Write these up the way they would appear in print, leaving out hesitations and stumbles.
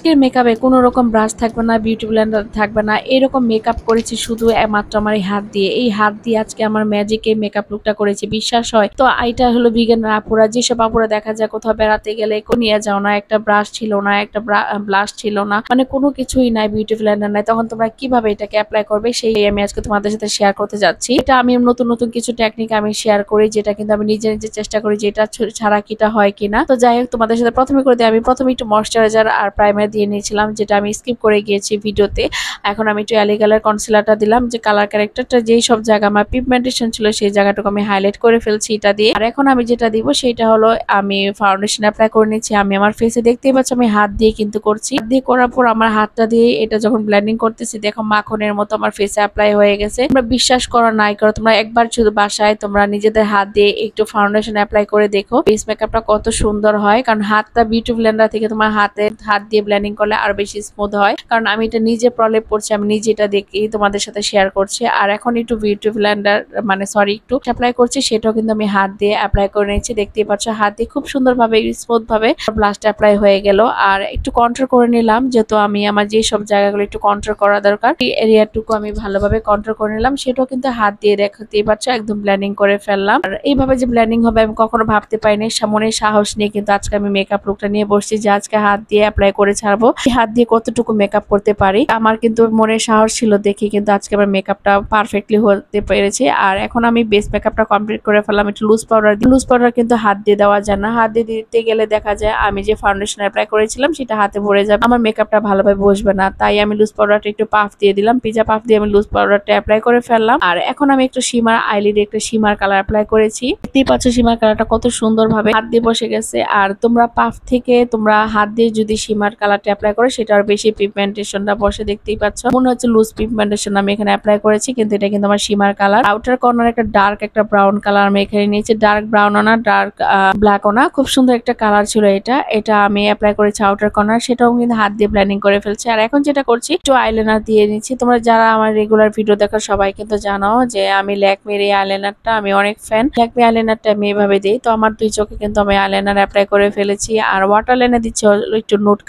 আজকের মেকআপে কোনো রকম ব্রাশ থাকবে না, বিউটি ব্লেন্ডার থাকবে না, এরকম মেকআপ করেছি শুধু মাত্র আমার এই হাত দিয়ে। এই হাত দিয়ে আজকে আমার ম্যাজিকে মেকআপ লুকটা করেছি, বিশ্বাস হয়? তো এটা হলো বিজ্ঞানের আপুরা, যেসব আপুরা দেখা যায় কোথাও বেড়াতে গেলে নিয়ে যাও না, একটা ব্রাশ ছিল না, একটা ব্লাশ ছিল না, মানে কোনো কিছুই নাই, বিউটি ব্লেন্ডার নাই, তখন তোমরা কিভাবে এটাকে অ্যাপ্লাই করবে সেই আমি আজকে তোমাদের সাথে শেয়ার করতে যাচ্ছি। এটা আমি নতুন নতুন কিছু টেকনিক আমি শেয়ার করি, যেটা কিন্তু আমি নিজে নিজে চেষ্টা করি যে এটা ছাড়া কিটা হয় কিনা। তো যাই হোক, তোমাদের সাথে প্রথমে করে দিই। আমি প্রথমে একটু ময়শ্চারাইজার আর প্রাইমার দিয়ে নিয়েছিলাম, যেটা আমি স্কিপ করে গিয়েছি ভিডিওতে। এখন আমি একটু অ্যালি কালার কনসিলারটা দিলাম, যে কালার ক্যারেক্টারটা যেই সব জায়গা আমার পিগমেন্টেশন ছিল সেই জায়গাটুকু আমি হাইলাইট করে ফেলছি এটা দিয়ে। আর এখন আমি যেটা দিব সেটা হলো আমি ফাউন্ডেশন অ্যাপ্লাই করে নিচ্ছি। আমি আমার ফেসে দেখতেই পাচ্ছি আমি হাত দিয়ে কিন্তু করছি। হাত দিয়ে করার পর আমার হাতটা দিয়ে এটা যখন ব্লেন্ডিং করতেছি, দেখো মাখনের মতো আমার ফেসে অ্যাপ্লাই হয়ে গেছে। তোমরা বিশ্বাস করো নাই করো, তোমরা একবার শুধু বাসায় তোমরা নিজেদের হাত দিয়ে একটু ফাউন্ডেশন অ্যাপ্লাই করে দেখো ফেস মেকআপটা কত সুন্দর হয়। কারণ হাতটা বিউটি ব্লেন্ডার থেকে তোমার হাত দিয়ে ব্লেন্ডিং করলে আরো বেশি স্মুথ হয়। কারণ আমি এটা নিজে প্রলেপ করছি, আমি নিজে এটা দেখি তোমাদের সাথে শেয়ার করছি। আর এখন একটু বিউটি ব্লেন্ডার একটু অ্যাপ্লাই করছি, সেটাও কিন্তু আমি হাত দিয়ে অ্যাপ্লাই করে নিচ্ছি। দেখতেই পাচ্ছ হাত দিয়ে খুব সুন্দরভাবে স্মুথ ভাবে ব্লাশটা অ্যাপ্লাই হয়ে গেল। আর একটু কন্ট্রোল করে নিলাম, যেহেতু আমি আমার যে সব জায়গাগুলো একটু কন্ট্রোল করা দরকার এই এরিয়াটুকু আমি ভালোভাবে কন্ট্রোল করে নিলাম। সেটাও কিন্তু হাত দিয়ে দেখতেই পাচ্ছ একদম ব্লেন্ডিং করে ফেললাম। আর এইভাবে যে ব্লেন্ডিং হবে আমি কখনো ভাবতে পারিনি। মনের সাহস নিয়ে কিন্তু আজকে আমি মেকআপ লুকটা নিয়ে বসছি, যে আজকে হাত দিয়ে অ্যাপ্লাই করে ছাড়বো, হাত দিয়ে কতটুকু মেকআপ করতে পারি। আমার কিন্তু মনের সাহস ছিল দেখি কিন্তু আজকে আমার মেকআপটা পারফেক্টলি হতে পেরেছে। আর এখন আমি বেস মেকআপটা কমপ্লিট করে ফেললাম। একটু লুজ পাউডার কিন্তু হাত দিয়ে দেওয়া যায় না, হাত দিয়ে দিতে গেলে দেখা যায় আমি যে ফাউন্ডেশন অ্যাপ্লাই করেছিলাম সেটা হাতে ভরে যাবে, আমার মেকআপটা ভালোভাবে বসবে না। তাই আমি লুজ পাউডারটা একটু পাফ দিয়ে দিলাম, পিজা পাফ দিয়ে আমি লুজ পাউডারটা অ্যাপ্লাই করে ফেললাম। আর এখন আমি একটু শিমার আইলিডে একটা শিমার কালার অ্যাপ্লাই করেছি। দেখতেই পাচ্ছ শিমার কালারটা কত সুন্দর ভাবে হাত দিয়ে বসে গেছে। আর তোমরা পাফ থেকে তোমরা হাত দিয়ে যদি শিমার কালারটা অ্যাপ্লাই করো সেটা আর বেশি পিগমেন্টেশনটা বসে। দেখতেই পাচ্ছ মনে হচ্ছে লুজ পিগমেন্টেশন আমি এখানে অ্যাপ্লাই করেছি, কিন্তু এটা কিন্তু আমার শিমার কালার। আউটার কর্নার একটা ডার্ক একটা ব্রাউন কালার আমি এখানে নিয়েছি, ডার্ক ব্রাউন না ডার্ক ব্ল্যাক না, খুব সুন্দর একটা কালার ছিল এটা আমি অ্যাপ্লাই করেছি আউটার কর্নার, সেটাও কিন্তু হাত দিয়ে ব্লেন্ডিং করে ফেলছি। আর এখন যেটা করছি একটু আইলাইনার দিয়ে নিচ্ছি। তোমরা যারা আমার রেগুলার ভিডিও দেখো সবাই কিন্তু জানো যে আমি ল্যাকমির এই আইলাইনারটা আমি অনেক ফ্যান। ল্যাকমি আইলাইনারটা আমি এভাবে দিই, তো আমার দুই চোখে কিন্তু আমি আইলাইনার অ্যাপ্লাই করে ফেলেছি। আর ওয়াটার লাইনে দিচ্ছি একটু নোট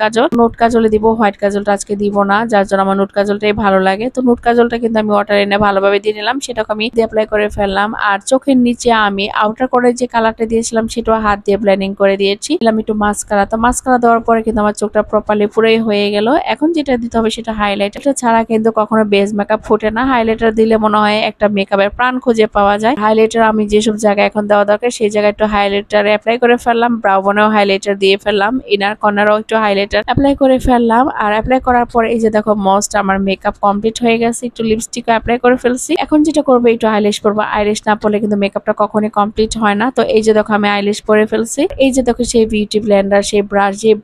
কাজলে দিব, হোয়াইট কাজলটা আজকে দিব না, যার জন্য আমার নোট কাজলটাই ভালো লাগে। তো নোট কাজলটা কিন্তু আমি ওয়াটার লাইনে ভালোভাবে দিয়ে নিলাম, সেটাকে আমি অ্যাপ্লাই করে ফেললাম। আর চোখের নিচে আমি আউটার করে যে কালারটা দিয়েছিলাম সেটাও হাত দিয়ে ব্লেন্ডিং করে দিয়েছি। একটু মাস্কারা, তো মাস্কারা দেওয়ার পরে কিন্তু আমার চোখটা প্রপারলি পুরোই হয়ে গেল। এখন যেটা দিতে হবে সেটা হাইলাইটার, এটা ছাড়া কিন্তু কখনো বেস মেকআপ ফুটে না। হাইলাইটার দিলে মনে হয় একটা মেকআপের প্রাণ খুঁজে পাওয়া যায়। হাইলাইটার আমি যেসব জায়গায় এখন দেওয়া দরকার সেই জায়গায় একটু হাইলাইটার অ্যাপ্লাই করে ফেললাম, ব্রাউনেও হাইলাইটার দিয়ে ফেললাম, ইনার কর্নারও একটু হাইলাইটার অ্যাপ্লাই করে ফেললাম। আর অ্যাপ্লাই করার পরে এই যে দেখো মোস্ট আমার মেকআপ কমপ্লিট হয়ে গেছে। একটু লিপস্টিকও অ্যাপ্লাই করে ফেলছি। এখন যেটা করবো একটু আইলিশ পরবো, আইলিশ না পরলে কিন্তু মেকআপটা কখনোই কমপ্লিট হয় না। তো এই যে দেখো আমি আইলিশ পরে ফেলছি। এই যে দেখো সেই বিউটি ব্লেন্ডার, সেই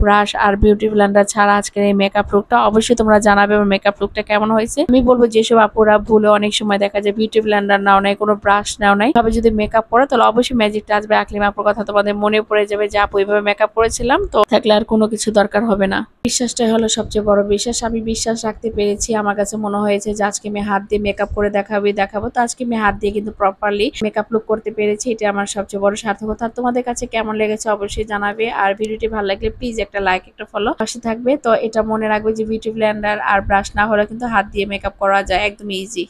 ব্রাশ আর বিউটি ব্লেন্ডার ছাড়া আজকের এই মেকআপ লুকটা অবশ্যই তোমরা জানাবে আমার মেকআপ লুকটা কেমন হয়েছে। আমি বলবো যেসব আপুরা ভুলে অনেক সময় দেখা যায় বিউটি ব্লেন্ডার নাও নাই, কোনো ব্রাশ নাও নাই, ভাবে যদি মেকআপ করো তাহলে অবশ্যই ম্যাজিক টাচ বা আকলিমা আপুর কথা তোমাদের মনে পড়ে যাবে যে আপু এইভাবে মেকআপ করেছিলাম, তো থাকলে আর কোনো কিছু দরকার হবে না। বিশ্বাসটাই হলো সবচেয়ে বড় বিশ্বাস। আমি বিশ্বাস রাখতে পেরেছি। আমার কাছে মনে হয়েছে যে আজকে আমি হাত দিয়ে মেকআপ করে দেখাবো, তো আজকে আমি হাত দিয়ে কিন্তু প্রপারলি মেকআপ লুক করতে পেরেছি। এটা আমার সবচেয়ে বড় সার্থকতা। তোমাদের কাছে কেমন লেগেছে অবশ্যই জানাবে। আর ভিডিওটি ভালো লাগলে প্লিজ একটা লাইক একটা ফলো পাশে থাকবে। তো এটা মনে রাখবে যে বিউটি ব্লেন্ডার আর ব্রাশ না হলে কিন্তু হাত দিয়ে মেকআপ করা যায় একদম ইজি।